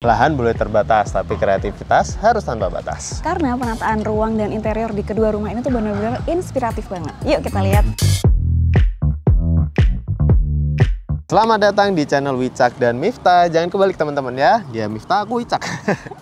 Lahan boleh terbatas, tapi kreativitas harus tanpa batas. Karena penataan ruang dan interior di kedua rumah ini tuh benar-benar inspiratif banget. Yuk kita lihat. Selamat datang di channel Wicak dan Miftah. Jangan kebalik teman-teman ya. Dia Miftah, aku Wicak.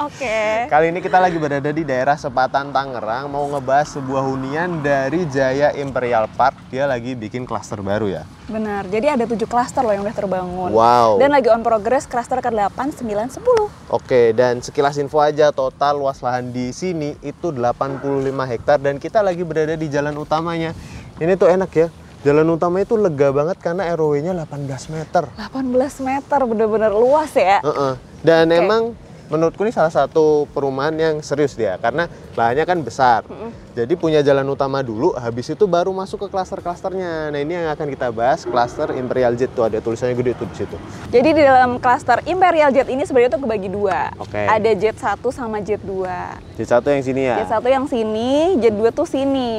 Oke. Kali ini kita lagi berada di daerah Sepatan, Tangerang. Mau ngebahas sebuah hunian dari Jaya Imperial Park. Dia lagi bikin klaster baru ya. Benar, jadi ada 7 klaster loh yang udah terbangun. Wow. Dan lagi on progress klaster ke-8, 9, 10. Oke, dan sekilas info aja, total luas lahan di sini itu 85 hektar. Dan kita lagi berada di jalan utamanya. Ini tuh enak ya. Jalan utama itu lega banget karena ROW-nya 18 meter. 18 meter, bener-bener luas ya. Dan emang menurutku ini salah satu perumahan yang serius dia. Karena lahannya kan besar. Jadi punya jalan utama dulu, habis itu baru masuk ke klaster-klasternya. Nah ini yang akan kita bahas, klaster Imperial Jet. Tuh ada tulisannya gede tuh di situ. Jadi di dalam klaster Imperial Jet ini sebenarnya tuh kebagi 2. Oke. Ada Jet 1 sama Jet 2. Jet 1 yang sini ya? Jet 1 yang sini, Jet 2 tuh sini.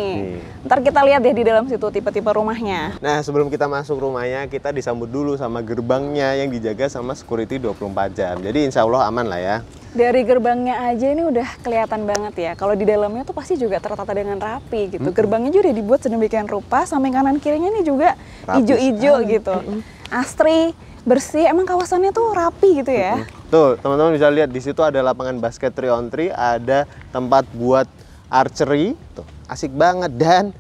Ntar kita lihat deh di dalam situ tipe-tipe rumahnya. Nah sebelum kita masuk rumahnya, kita disambut dulu sama gerbangnya yang dijaga sama security 24 jam. Jadi insya Allah aman lah ya. Dari gerbangnya aja ini udah kelihatan banget ya. Kalau di dalamnya tuh pasti juga tertata dengan rapi gitu. Gerbangnya juga udah dibuat sedemikian rupa, samping kanan kirinya ini juga hijau-hijau gitu. Asri, bersih, emang kawasannya tuh rapi gitu ya. Tuh teman-teman bisa lihat di situ ada lapangan basket 3-on-3, ada tempat buat archery, tuh asik banget. Dan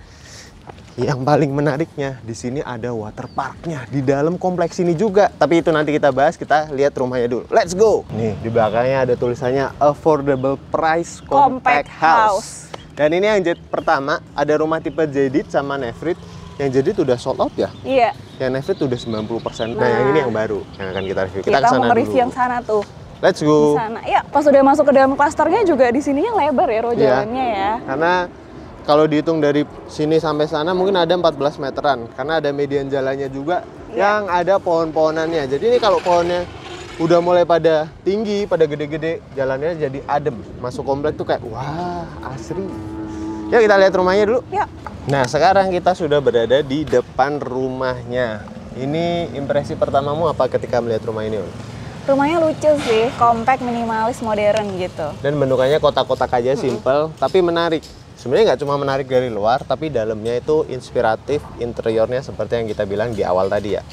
yang paling menariknya di sini ada water parknya di dalam kompleks ini juga. Tapi itu nanti kita bahas, kita lihat rumahnya dulu. Let's go. Nih di belakangnya ada tulisannya affordable price compact house. Dan ini yang jet pertama, ada rumah tipe Jedid sama Nevrit. Yang Jedid udah sold out ya? Iya. Yang Nevrit udah 90%. Nah, yang ini yang baru yang akan kita review. Kita kesana mau nge-review dulu. yang sana tuh. Let's go. Di sana. Ya, pas udah masuk ke dalam klasternya juga di sininya lebar ya jalannya ya. Karena kalau dihitung dari sini sampai sana mungkin ada 14 meteran. Karena ada median jalannya juga yang ada pohon-pohonannya. Jadi ini kalau pohonnya udah mulai pada tinggi, pada gede-gede, jalannya jadi adem. Masuk komplek tuh kayak wah, asri. Yuk kita lihat rumahnya dulu. Ya. Nah sekarang kita sudah berada di depan rumahnya. Ini impresi pertamamu apa ketika melihat rumah ini, Om? Rumahnya lucu sih, kompak, minimalis, modern gitu. Dan bentukannya kotak-kotak aja, simple, tapi menarik. Sebenarnya nggak cuma menarik dari luar, tapi dalamnya itu inspiratif, interiornya seperti yang kita bilang di awal tadi ya.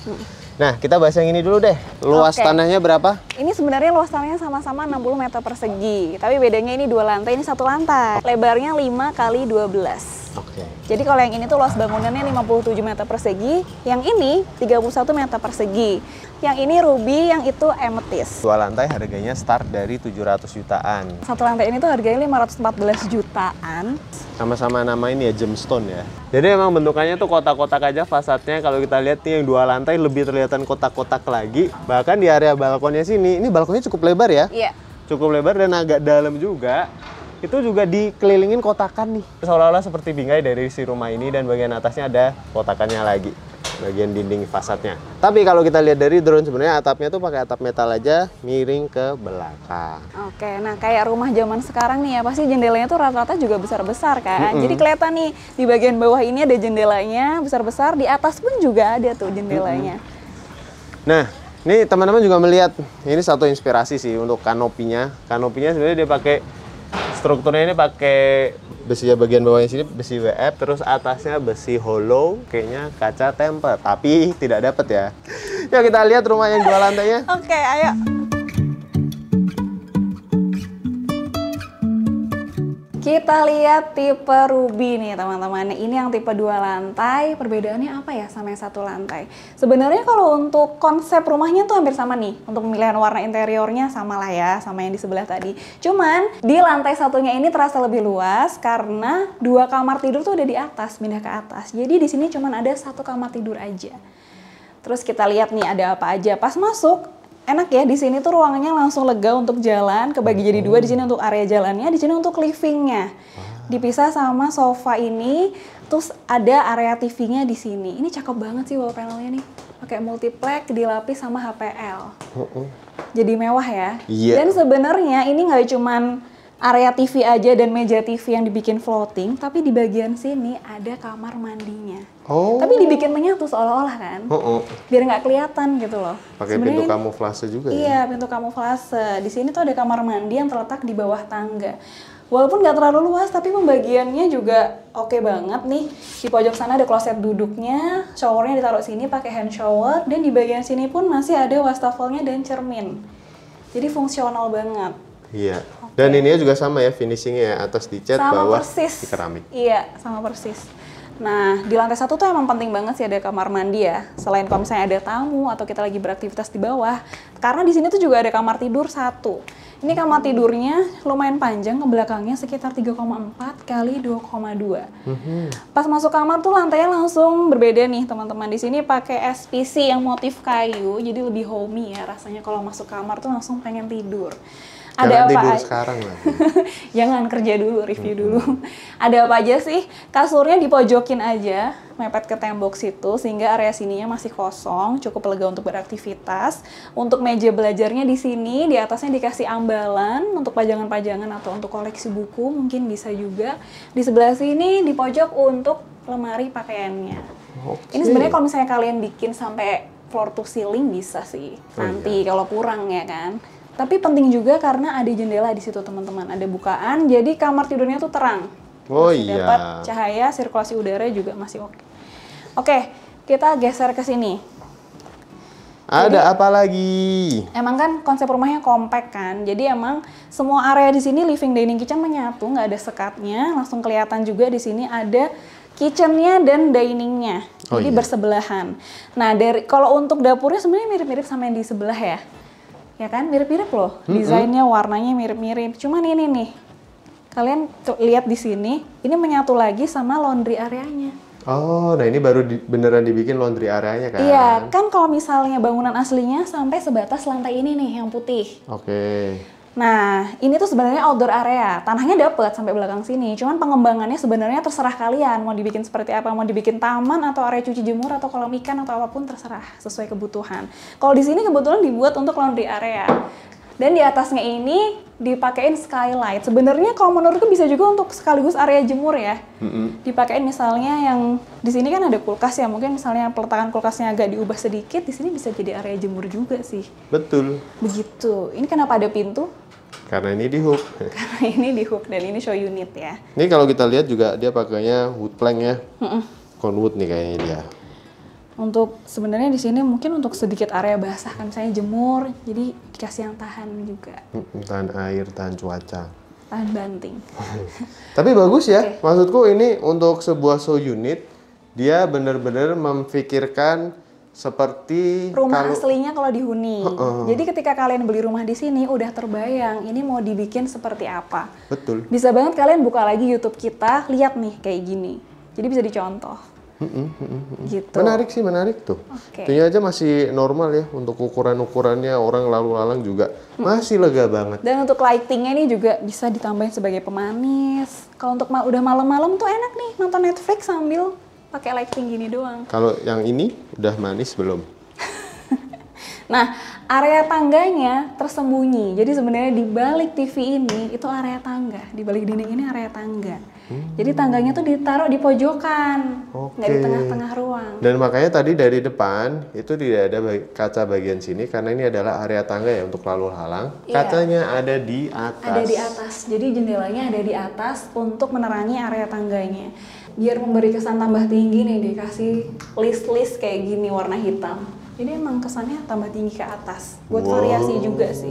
Nah, kita bahas yang ini dulu deh. Luas tanahnya berapa? Ini sebenarnya luas tanahnya sama-sama 60 meter persegi. Tapi bedanya ini 2 lantai, ini 1 lantai. Lebarnya 5 kali 12. Oke. Jadi kalau yang ini tuh luas bangunannya 57 meter persegi, yang ini 31 meter persegi. Yang ini ruby, yang itu amethyst. 2 lantai harganya start dari 700 jutaan. 1 lantai ini tuh harganya 514 jutaan. Sama-sama nama ini ya, gemstone ya. Jadi emang bentukannya tuh kotak-kotak aja fasadnya. Kalau kita lihat nih yang 2 lantai lebih terlihatan kotak-kotak lagi. Bahkan di area balkonnya sini, ini balkonnya cukup lebar ya. Iya. Cukup lebar dan agak dalam juga. Itu juga dikelilingin kotakan nih. Seolah-olah seperti bingkai dari si rumah ini dan bagian atasnya ada kotakannya lagi. Bagian dinding fasadnya. Tapi kalau kita lihat dari drone sebenarnya atapnya tuh pakai atap metal aja, miring ke belakang. Oke, nah kayak rumah zaman sekarang nih ya, pasti jendelanya tuh rata-rata juga besar-besar kan. Jadi kelihatan nih di bagian bawah ini ada jendelanya besar-besar, di atas pun juga ada tuh jendelanya. Nah, ini teman-teman juga melihat ini satu inspirasi sih untuk kanopinya. Kanopinya sebenarnya dia pakai strukturnya ini pakai besi ya, bagian bawahnya sini besi WF, terus atasnya besi hollow, kayaknya kaca tempered, tapi tidak dapat ya. Yuk kita lihat rumah yang 2 lantainya. Oke, ayo. Kita lihat tipe ruby nih teman-teman. Ini yang tipe 2 lantai. Perbedaannya apa ya sama yang 1 lantai? Sebenarnya kalau untuk konsep rumahnya tuh hampir sama nih. Untuk pemilihan warna interiornya sama lah ya, sama yang di sebelah tadi. Cuman di lantai satunya ini terasa lebih luas karena 2 kamar tidur tuh udah di atas, pindah ke atas. Jadi di sini cuman ada 1 kamar tidur aja. Terus kita lihat nih ada apa aja. Pas masuk, enak ya, di sini tuh ruangannya langsung lega untuk jalan, kebagi jadi 2, di sini untuk area jalannya, di sini untuk livingnya. Dipisah sama sofa ini, terus ada area TV-nya di sini. Ini cakep banget sih wall panelnya nih. Pakai multiplex, dilapis sama HPL. Jadi mewah ya. Dan sebenarnya ini nggak cuman area TV aja dan meja TV yang dibikin floating, tapi di bagian sini ada kamar mandinya. Oh. Tapi dibikin menyatu seolah-olah kan, biar nggak kelihatan gitu loh. Pakai pintu kamuflase juga ya? Iya, pintu kamuflase. Di sini tuh ada kamar mandi yang terletak di bawah tangga. Walaupun nggak terlalu luas, tapi pembagiannya juga oke banget nih. Di pojok sana ada kloset duduknya, showernya ditaruh sini pakai hand shower, dan di bagian sini pun masih ada wastafelnya dan cermin. Jadi fungsional banget. Iya. Dan ininya juga sama ya finishingnya ya, atas dicat, bawah di keramik. Iya, sama persis. Nah, di lantai 1 tuh emang penting banget sih ada kamar mandi ya. Selain kalau misalnya ada tamu atau kita lagi beraktivitas di bawah. Karena di sini tuh juga ada kamar tidur 1. Ini kamar tidurnya lumayan panjang, ke belakangnya sekitar 3,4 kali 2,2. Pas masuk kamar tuh lantainya langsung berbeda nih teman-teman. Di sini pakai SPC yang motif kayu, jadi lebih homey ya rasanya. Kalau masuk kamar tuh langsung pengen tidur. Ada Jangan apa tidur aja? sekarang lah. Jangan kerja dulu, review dulu. Ada apa aja sih? Kasurnya dipojokin aja, mepet ke tembok situ, sehingga area sininya masih kosong, cukup lega untuk beraktivitas. Untuk meja belajarnya di sini, di atasnya dikasih ambalan untuk pajangan-pajangan atau untuk koleksi buku, mungkin bisa juga. Di sebelah sini, di pojok untuk lemari pakaiannya. Ini sebenarnya kalau misalnya kalian bikin sampai floor to ceiling bisa sih, nanti kalau kurang ya kan. Tapi penting juga karena ada jendela di situ teman-teman, ada bukaan, jadi kamar tidurnya tuh terang. Oh masih iya. dapat cahaya, sirkulasi udara juga masih oke. Oke, kita geser ke sini. Ada apa lagi? Emang kan konsep rumahnya kompak kan, jadi emang semua area di sini living, dining, kitchen menyatu, nggak ada sekatnya, langsung kelihatan juga di sini ada kitchennya dan diningnya, jadi bersebelahan. Nah, kalau untuk dapurnya sebenarnya mirip-mirip sama yang di sebelah ya. Ya kan, mirip-mirip loh, desainnya, warnanya mirip-mirip. Cuman ini nih, kalian lihat di sini, ini menyatu lagi sama laundry areanya. Oh, nah ini baru beneran dibikin laundry areanya kan? Iya, kan kalau misalnya bangunan aslinya sampai sebatas lantai ini nih, yang putih. Oke. Nah, ini tuh sebenarnya outdoor area, tanahnya dapet sampai belakang sini. Cuman pengembangannya sebenarnya terserah kalian, mau dibikin seperti apa, mau dibikin taman atau area cuci jemur atau kolam ikan atau apapun terserah, sesuai kebutuhan. Kalau di sini kebetulan dibuat untuk laundry area. Dan di atasnya ini dipakein skylight. Sebenarnya kalau menurutku bisa juga untuk sekaligus area jemur ya. Dipakein misalnya yang di sini kan ada kulkas ya, mungkin misalnya peletakan kulkasnya agak diubah sedikit, di sini bisa jadi area jemur juga sih. Betul. Begitu. Ini kenapa ada pintu? Karena ini di hook. Karena ini di hook dan ini show unit ya. Ini kalau kita lihat juga dia pakainya wood plank ya. Conwood nih kayaknya dia. Untuk sebenarnya di sini mungkin untuk sedikit area basah kan, misalnya jemur, jadi dikasih yang tahan juga. Tahan air, tahan cuaca. Tahan banting. Tapi bagus ya, maksudku ini untuk sebuah show unit, dia benar-benar memfikirkan seperti rumah aslinya kalau dihuni. Jadi ketika kalian beli rumah di sini udah terbayang ini mau dibikin seperti apa. Betul. Bisa banget kalian buka lagi YouTube kita, lihat nih kayak gini. Jadi bisa dicontoh. Gitu. Menarik sih, menarik tuh. Ini aja masih normal ya untuk ukuran-ukurannya, orang lalu lalang juga masih lega banget. Dan untuk lightingnya ini juga bisa ditambahin sebagai pemanis. Kalau untuk udah malam-malam tuh enak nih nonton Netflix sambil pakai lighting gini doang. Kalau yang ini udah manis belum? Nah, area tangganya tersembunyi. Jadi sebenarnya di balik TV ini itu area tangga. Di balik dinding ini area tangga. Jadi tangganya tuh ditaruh di pojokan, nggak di tengah-tengah ruang. Dan makanya tadi dari depan itu tidak ada kaca bagian sini karena ini adalah area tangga ya untuk lalu lalang. Kacanya ada di atas. Ada di atas. Jadi jendelanya ada di atas untuk menerangi area tangganya. Biar memberi kesan tambah tinggi nih, dikasih list-list kayak gini warna hitam. Jadi emang kesannya tambah tinggi ke atas. Buat variasi juga sih.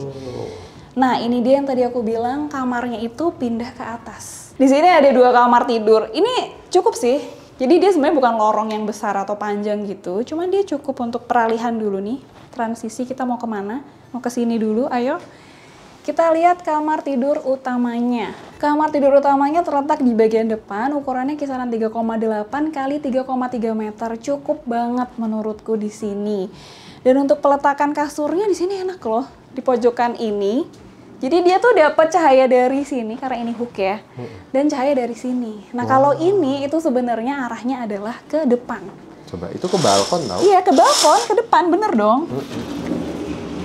Nah, ini dia yang tadi aku bilang kamarnya itu pindah ke atas. Di sini ada 2 kamar tidur. Ini cukup sih. Jadi dia sebenarnya bukan lorong yang besar atau panjang gitu. Cuman dia cukup untuk peralihan dulu nih. Transisi kita mau kemana? Mau ke sini dulu, ayo. Kita lihat kamar tidur utamanya. Kamar tidur utamanya terletak di bagian depan, ukurannya kisaran 3,8 kali 3,3 meter. Cukup banget menurutku di sini. Dan untuk peletakan kasurnya di sini enak loh. Di pojokan ini. Jadi dia tuh dapat cahaya dari sini karena ini hook ya. Dan cahaya dari sini. Nah, kalau ini itu sebenarnya arahnya adalah ke depan. Coba itu ke balkon tau? Iya, ke balkon, ke depan, bener dong.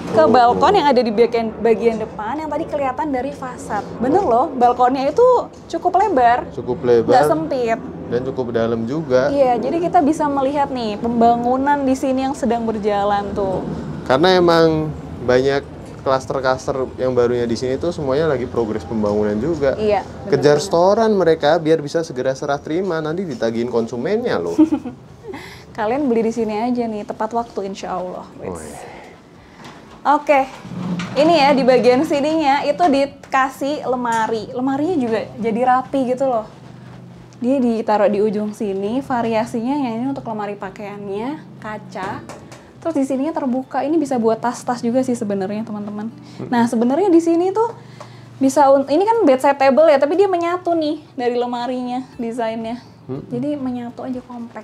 ke balkon yang ada di bagian depan yang tadi kelihatan dari fasad. Bener loh, balkonnya itu cukup lebar. Cukup lebar. Nggak sempit. Dan cukup dalam juga. Iya, jadi kita bisa melihat nih pembangunan di sini yang sedang berjalan tuh. Karena emang banyak klaster-klaster yang barunya di sini tuh semuanya lagi progres pembangunan juga. Iya. Kejar setoran mereka biar bisa segera serah terima, nanti ditagihin konsumennya loh. Kalian beli di sini aja nih, tepat waktu insya Allah. Oh, iya. Oke, ini ya di bagian sininya itu dikasih lemari. Lemarinya juga jadi rapi gitu loh. Dia ditaruh di ujung sini, variasinya yang ini untuk lemari pakaiannya, kaca. Terus di sininya terbuka, ini bisa buat tas-tas juga sih sebenarnya teman-teman. Nah sebenarnya di sini tuh bisa, ini kan bedside table ya, tapi dia menyatu nih dari lemarinya, desainnya. Jadi menyatu aja kompak.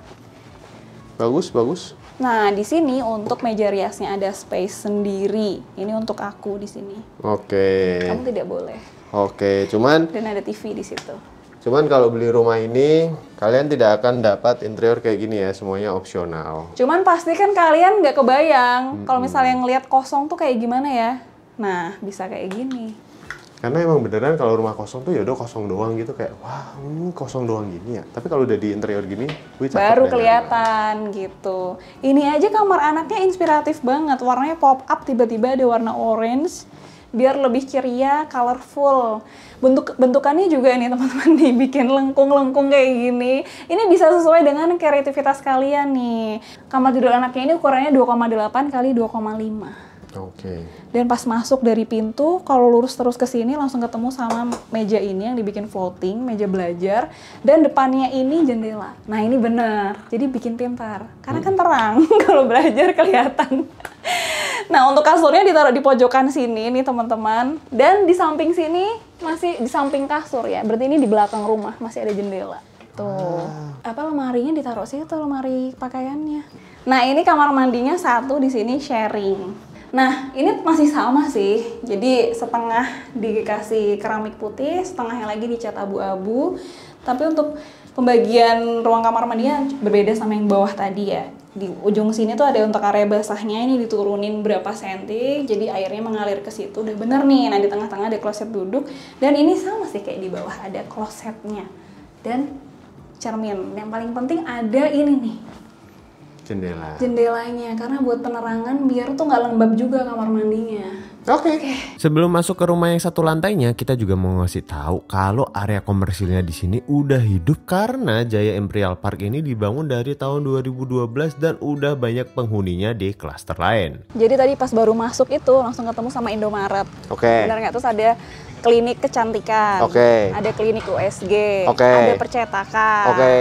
Bagus, bagus. Nah di sini untuk meja riasnya ada space sendiri. Ini untuk aku di sini. Oke. Kamu tidak boleh. Oke, cuman Dan ada TV di situ. kalau beli rumah ini kalian tidak akan dapat interior kayak gini ya, semuanya opsional. Cuman pasti kan kalian nggak kebayang kalau misalnya ngelihat kosong tuh kayak gimana ya. Nah, bisa kayak gini. Karena emang beneran kalau rumah kosong tuh ya udah kosong doang gitu, kayak wah kosong doang gini ya. Tapi kalau udah di interior gini, wih, cakep Baru deh. kelihatan gitu. Ini aja kamar anaknya inspiratif banget. Warnanya pop up, tiba-tiba ada warna orange biar lebih ceria, colorful. Bentukannya juga nih teman-teman dibikin lengkung-lengkung kayak gini. Ini bisa sesuai dengan kreativitas kalian nih. Kamar tidur anaknya ini ukurannya 2,8 kali 2,5. Oke. Dan pas masuk dari pintu, kalau lurus terus ke sini langsung ketemu sama meja ini yang dibikin floating, meja belajar, dan depannya ini jendela. Nah ini bener, jadi bikin pintar. Karena kan terang, kalau belajar kelihatan. Nah untuk kasurnya ditaruh di pojokan sini nih teman-teman. Dan di samping sini, masih di samping kasur ya, berarti ini di belakang rumah, masih ada jendela. Tuh, apa lemarinya ditaruh situ, lemari pakaiannya. Nah ini kamar mandinya satu, di sini sharing. Nah, ini masih sama sih. Jadi setengah dikasih keramik putih, setengahnya lagi dicat abu-abu. Tapi untuk pembagian ruang kamar mandinya berbeda sama yang bawah tadi ya. Di ujung sini tuh ada untuk area basahnya, ini diturunin berapa senti, jadi airnya mengalir ke situ. Udah bener nih. Nah, di tengah-tengah ada kloset duduk. Dan ini sama sih kayak di bawah, ada klosetnya. Dan cermin. Yang paling penting ada ini nih. Jendelanya, karena buat penerangan biar tuh nggak lembab juga kamar mandinya. Oke. Sebelum masuk ke rumah yang satu lantainya, kita juga mau ngasih tahu kalau area komersilnya di sini udah hidup karena Jaya Imperial Park ini dibangun dari tahun 2012 dan udah banyak penghuninya di klaster lain. Jadi tadi pas baru masuk itu langsung ketemu sama Indomaret. Oke. Benar nggak? Terus ada klinik kecantikan. Oke. Ada klinik USG. Oke. Ada percetakan. Oke.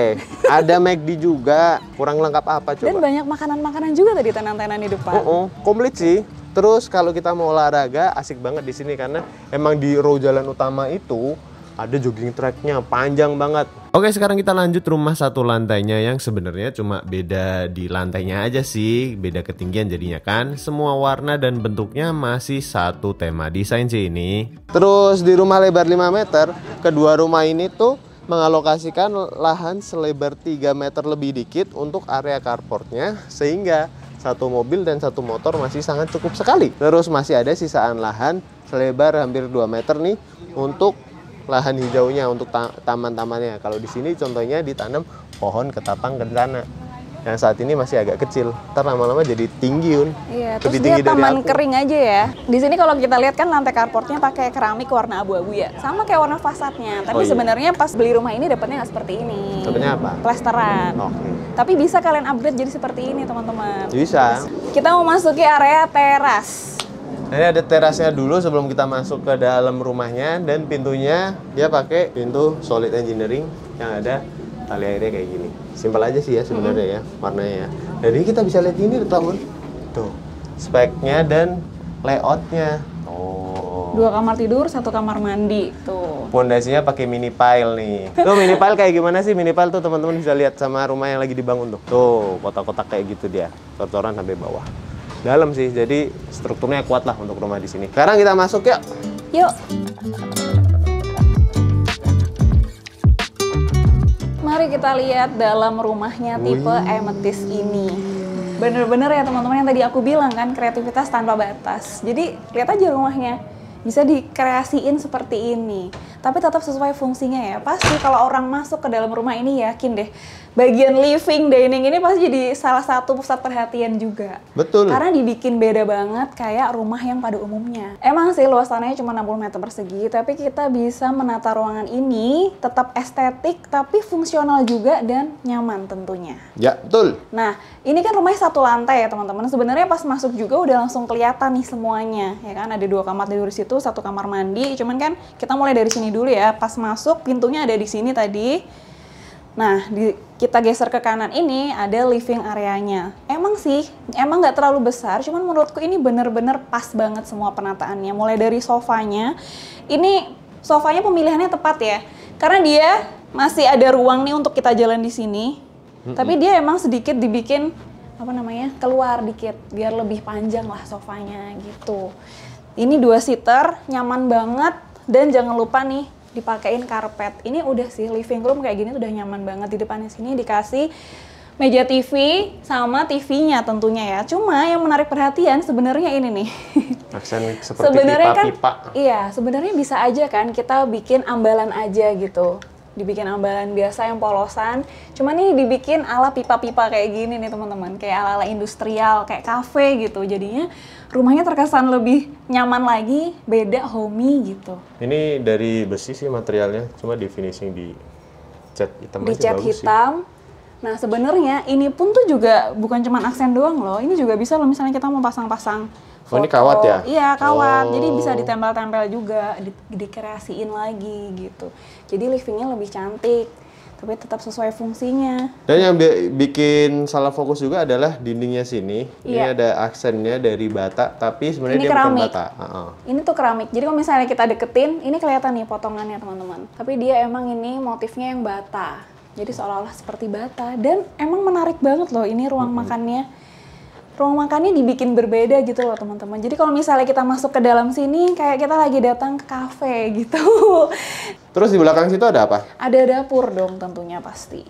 Ada McD juga. Kurang lengkap apa coba? Dan banyak makanan-makanan juga tadi tenan-tenan di depan. Komplit sih. Terus kalau kita mau olahraga asik banget di sini karena emang di row jalan utama itu ada jogging tracknya panjang banget. Oke, sekarang kita lanjut rumah satu lantainya yang sebenarnya cuma beda di lantainya aja sih, beda ketinggian jadinya kan. Semua warna dan bentuknya masih satu tema desain sih ini. Terus di rumah lebar 5 meter, kedua rumah ini tuh mengalokasikan lahan selebar 3 meter lebih dikit untuk area carportnya sehingga satu mobil dan satu motor masih sangat cukup sekali. Terus masih ada sisaan lahan selebar hampir 2 meter nih untuk lahan hijaunya, untuk taman-tamannya. Kalau di sini contohnya ditanam pohon ketapang kencana yang saat ini masih agak kecil. Ntar lama-lama jadi tinggi, Yun. Iya, Lebih terus tinggi dia dari taman aku. kering aja ya. Di sini kalau kita lihat kan lantai carportnya pakai keramik warna abu-abu ya. Sama kayak warna fasadnya. Tapi Oh, iya. sebenarnya pas beli rumah ini dapatnya nggak seperti ini. Dapatnya apa? Plesteran. Oke. Tapi bisa kalian upgrade jadi seperti ini teman-teman. Bisa. Kita mau masuki area teras. Nah, ini ada terasnya dulu sebelum kita masuk ke dalam rumahnya, dan pintunya dia pakai pintu solid engineering yang ada tali airnya kayak gini. Simpel aja sih ya sebenarnya ya warnanya ya. Jadi kita bisa lihat ini teman. Tuh speknya dan layoutnya. Oh. 2 kamar tidur, 1 kamar mandi tuh. Pondasinya pakai mini pile nih. Tuh mini pile kayak gimana sih? Mini pile tuh teman-teman bisa lihat sama rumah yang lagi dibangun tuh. Tuh kotak-kotak kayak gitu dia, cor-coran sampai bawah. Dalam sih, jadi strukturnya kuat lah untuk rumah di sini. Sekarang kita masuk yuk. Yuk. Mari kita lihat dalam rumahnya tipe amethyst ini. Bener-bener ya teman-teman yang tadi aku bilang kan, kreativitas tanpa batas. Jadi lihat aja rumahnya, bisa dikreasiin seperti ini. Tapi tetap sesuai fungsinya ya. Pasti kalau orang masuk ke dalam rumah ini yakin deh, bagian living, dining ini pasti jadi salah satu pusat perhatian juga. Betul. Karena dibikin beda banget kayak rumah yang pada umumnya. Emang sih luas tanahnya cuma 60 meter persegi, tapi kita bisa menata ruangan ini tetap estetik, tapi fungsional juga dan nyaman tentunya. Ya, betul. Nah, ini kan rumahnya satu lantai ya teman-teman. Sebenarnya pas masuk juga udah langsung kelihatan nih semuanya, ya kan? Ada 2 kamar tidur di situ, 1 kamar mandi. Cuman kan kita mulai dari sini dulu ya. Pas masuk pintunya ada di sini tadi. Nah, kita geser ke kanan ini ada living areanya. Emang sih, emang nggak terlalu besar. Cuman menurutku ini bener-bener pas banget semua penataannya. Mulai dari sofanya, ini sofanya pemilihannya tepat ya. Karena dia masih ada ruang nih untuk kita jalan di sini. Tapi dia emang sedikit dibikin keluar dikit biar lebih panjang lah sofanya gitu. Ini 2 seater, nyaman banget, dan jangan lupa nih dipakein karpet. Ini udah sih living room kayak gini udah nyaman banget. Di depannya sini dikasih meja TV sama TV-nya tentunya ya. Cuma yang menarik perhatian sebenarnya ini nih. Aksen seperti pipa-pipa. Iya, sebenarnya bisa aja kan kita bikin ambalan aja gitu. Dibikin ambalan biasa yang polosan. Cuman ini dibikin ala pipa-pipa kayak gini nih teman-teman. Kayak ala-ala industrial, kayak cafe gitu. Jadinya rumahnya terkesan lebih nyaman lagi, beda, homey gitu. Ini dari besi sih materialnya, cuma di finishing di cat hitam Di aja cat bagus hitam. Nah sebenarnya ini pun tuh juga bukan cuma aksen doang loh. Ini juga bisa loh misalnya kita mau pasang-pasang foto. Oh, ini kawat ya? Iya, kawat. Oh. Jadi bisa ditempel-tempel juga, dikreasiin lagi gitu. Jadi livingnya lebih cantik, tapi tetap sesuai fungsinya. Dan yang bikin salah fokus juga adalah dindingnya sini. Iya. Ini ada aksennya dari bata, tapi sebenarnya Ini dia keramik. bukan bata. Ini tuh keramik. Jadi kalau misalnya kita deketin, ini kelihatan nih potongannya teman-teman. Tapi dia emang ini motifnya yang bata. Jadi seolah-olah seperti bata. Dan emang menarik banget loh ini ruang makannya. Ruang makannya dibikin berbeda gitu loh teman-teman. Jadi kalau misalnya kita masuk ke dalam sini, kayak kita lagi datang ke kafe gitu. Terus di belakang situ ada apa? Ada dapur dong tentunya pasti.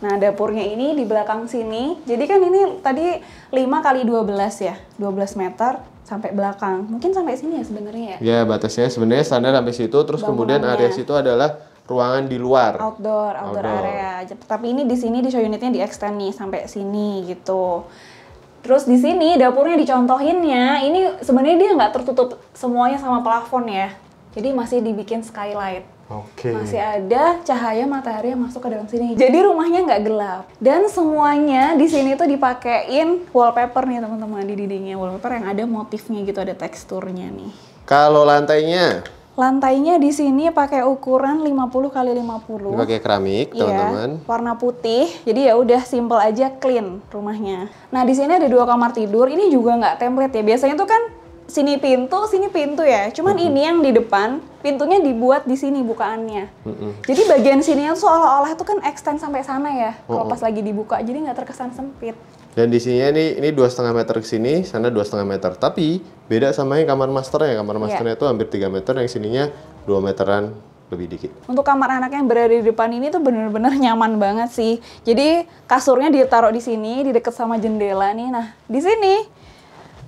Nah dapurnya ini di belakang sini. Jadi kan ini tadi 5 kali 12 ya. 12 meter sampai belakang. Mungkin sampai sini ya sebenarnya ya. Ya batasnya sebenarnya standar sampai situ. Terus kemudian area situ adalah ruangan di luar. Outdoor area. Tapi ini di sini di show unitnya di extend nih sampai sini gitu. Terus di sini dapurnya dicontohinnya, ini sebenarnya dia nggak tertutup semuanya sama plafon ya. Jadi masih dibikin skylight. Oke. Masih ada cahaya matahari yang masuk ke dalam sini. Jadi rumahnya nggak gelap. Dan semuanya di sini tuh dipakein wallpaper nih teman-teman di dindingnya. Wallpaper yang ada motifnya gitu, ada teksturnya nih. Kalau lantainya? Lantainya di sini pakai ukuran 50 kali 50. Ini pakai keramik, teman-teman. Iya, warna putih. Jadi ya udah simple aja, clean rumahnya. Nah, di sini ada 2 kamar tidur. Ini juga nggak template ya. Biasanya tuh kan sini pintu ya. Cuman ini yang di depan, pintunya dibuat di sini bukaannya. Jadi bagian sininya tuh seolah-olah itu kan extend sampai sana ya. Kalau pas lagi dibuka, jadi nggak terkesan sempit. Dan di sini ini 2,5 meter ke sini, sana 2,5 meter. Tapi beda sama yang kamar masternya. Kamar masternya itu hampir 3 meter, yang sininya 2 meteran lebih dikit. Untuk kamar anak yang berada di depan ini tuh bener-bener nyaman banget sih. Jadi kasurnya ditaruh di sini, di deket sama jendela nih. Nah, di sini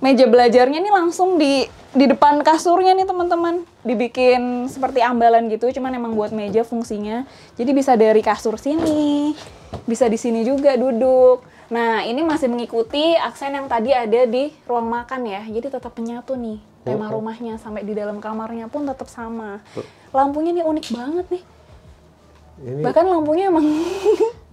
meja belajarnya nih langsung di depan kasurnya nih teman-teman. Dibikin seperti ambalan gitu, cuman emang buat meja fungsinya. Jadi bisa dari kasur sini, bisa di sini juga duduk. Nah, ini masih mengikuti aksen yang tadi ada di ruang makan ya. Jadi tetap menyatu nih tema rumahnya, sampai di dalam kamarnya pun tetap sama. Lampunya nih unik banget nih. Bahkan lampunya emang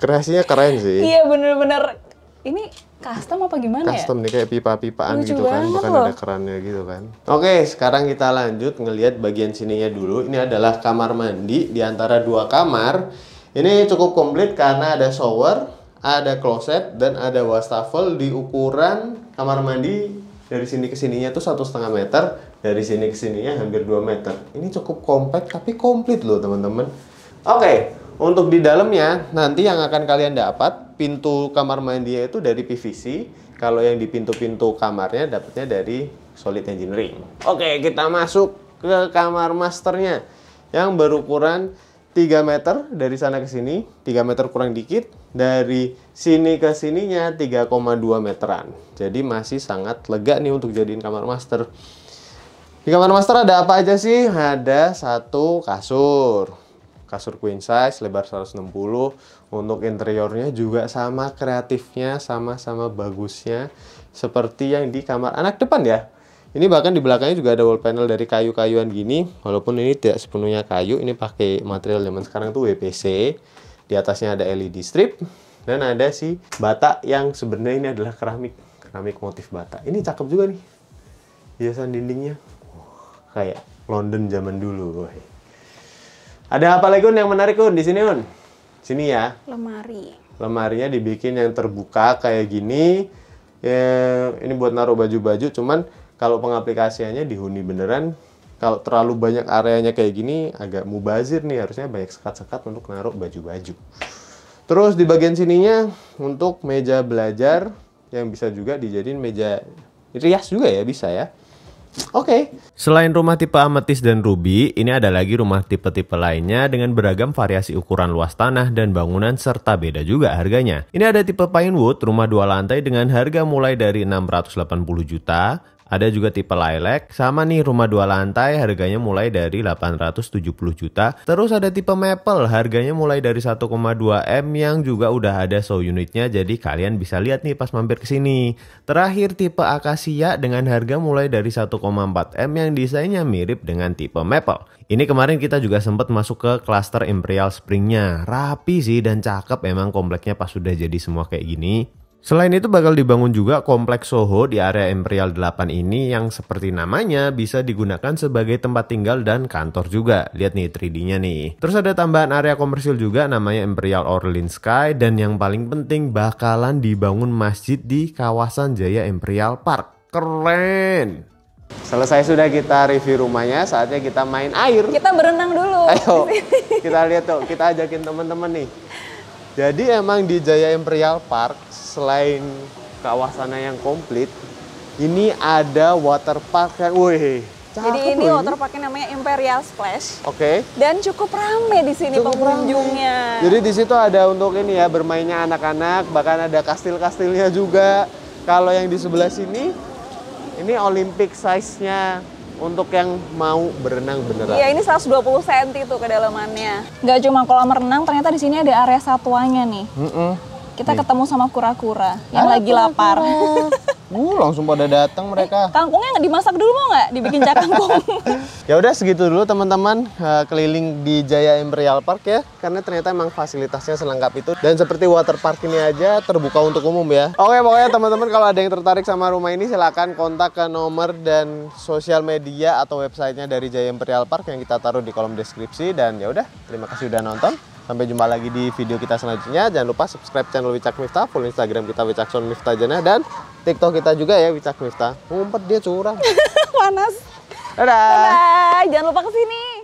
Kreasinya keren sih. iya bener-bener. Ini custom apa gimana ya? Custom nih, kayak pipa-pipaan Lucu gitu kan, banget bukan loh. ada kerannya gitu kan. Oke, sekarang kita lanjut ngelihat bagian sininya dulu. Ini adalah kamar mandi di antara 2 kamar. Ini cukup komplit karena ada shower, ada kloset, dan ada wastafel di ukuran kamar mandi. Dari sini ke sininya tuh 1,5 meter, dari sini ke sininya hampir 2 meter. Ini cukup compact tapi komplit loh teman-teman. Oke, untuk di dalamnya nanti yang akan kalian dapat, pintu kamar mandinya itu dari PVC. Kalau yang di pintu-pintu kamarnya dapatnya dari Solid Engineering. Oke, kita masuk ke kamar masternya yang berukuran 3 meter dari sana ke sini, 3 meter kurang dikit. Dari sini ke sininya 3,2 meteran. Jadi masih sangat lega nih untuk jadiin kamar master. Di kamar master ada apa aja sih? Ada satu kasur. Kasur queen size lebar 160. Untuk interiornya juga sama kreatifnya, sama-sama bagusnya seperti yang di kamar anak depan ya. Ini bahkan di belakangnya juga ada wall panel dari kayu-kayuan gini. Walaupun ini tidak sepenuhnya kayu, ini pakai material zaman sekarang tuh WPC. Di atasnya ada LED strip dan ada si bata yang sebenarnya ini adalah keramik motif bata. Ini cakep juga nih hiasan dindingnya. Kayak London zaman dulu. Ada apa lagi Un yang menarik Un di sini Un? Sini ya. Lemari. Lemarinya dibikin yang terbuka kayak gini. Ya, ini buat naruh baju-baju. Cuman kalau pengaplikasiannya dihuni beneran. Kalau terlalu banyak areanya kayak gini agak mubazir nih. Harusnya banyak sekat-sekat untuk naruh baju-baju. Terus di bagian sininya untuk meja belajar yang bisa juga dijadiin meja rias juga ya, bisa ya. Oke. Selain rumah tipe ametis dan ruby, ini ada lagi rumah tipe-tipe lainnya dengan beragam variasi ukuran luas tanah dan bangunan serta beda juga harganya. Ini ada tipe Pinewood, rumah 2 lantai dengan harga mulai dari 680 juta. Ada juga tipe Lilac, sama nih rumah 2 lantai harganya mulai dari 870 juta. Terus ada tipe Maple, harganya mulai dari 1,2 M yang juga udah ada show unitnya, jadi kalian bisa lihat nih pas mampir ke sini. Terakhir tipe Acacia dengan harga mulai dari 1,4 M yang desainnya mirip dengan tipe Maple. Ini kemarin kita juga sempat masuk ke klaster Imperial Spring-nya. Rapi sih dan cakep emang kompleknya pas sudah jadi semua kayak gini. Selain itu bakal dibangun juga kompleks Soho di area Imperial 8 ini yang seperti namanya bisa digunakan sebagai tempat tinggal dan kantor juga. Lihat nih 3D-nya nih. Terus ada tambahan area komersil juga namanya Imperial Orleans Sky dan yang paling penting bakalan dibangun masjid di kawasan Jaya Imperial Park. Keren! Selesai sudah kita review rumahnya, saatnya kita main air. Kita berenang dulu. Ayo, kita lihat tuh, kita ajakin teman-teman nih. Jadi emang di Jaya Imperial Park, selain kawasannya yang komplit, ini ada water park yang, wih, jadi ini water parknya namanya Imperial Splash. Oke. Dan cukup rame di sini pengunjungnya. Jadi di situ ada untuk ini ya, bermainnya anak-anak, bahkan ada kastil-kastilnya juga. Kalau yang di sebelah sini, ini Olympic size-nya untuk yang mau berenang beneran. Iya, ini 120 cm tuh kedalamannya. Nggak cuma kolam renang, ternyata di sini ada area satwanya nih. Kita ketemu sama kura-kura yang lagi lapar. Langsung pada datang mereka. Kangkungnya nggak dimasak dulu mau nggak? Dibikin cak kangkung. Ya udah segitu dulu teman-teman keliling di Jaya Imperial Park ya, karena ternyata emang fasilitasnya selengkap itu dan seperti water park ini aja terbuka untuk umum ya. Oke, pokoknya teman-teman kalau ada yang tertarik sama rumah ini silakan kontak ke nomor dan sosial media atau websitenya dari Jaya Imperial Park yang kita taruh di kolom deskripsi. Dan ya udah, terima kasih udah nonton. Sampai jumpa lagi di video kita selanjutnya. Jangan lupa subscribe channel Wicak Miftah, follow Instagram kita Wicakson Miftah Jannah, dan TikTok kita juga ya Wicak Miftah. Ngumpet dia curang. Panas. Dadah. Dadah. Jangan lupa kesini.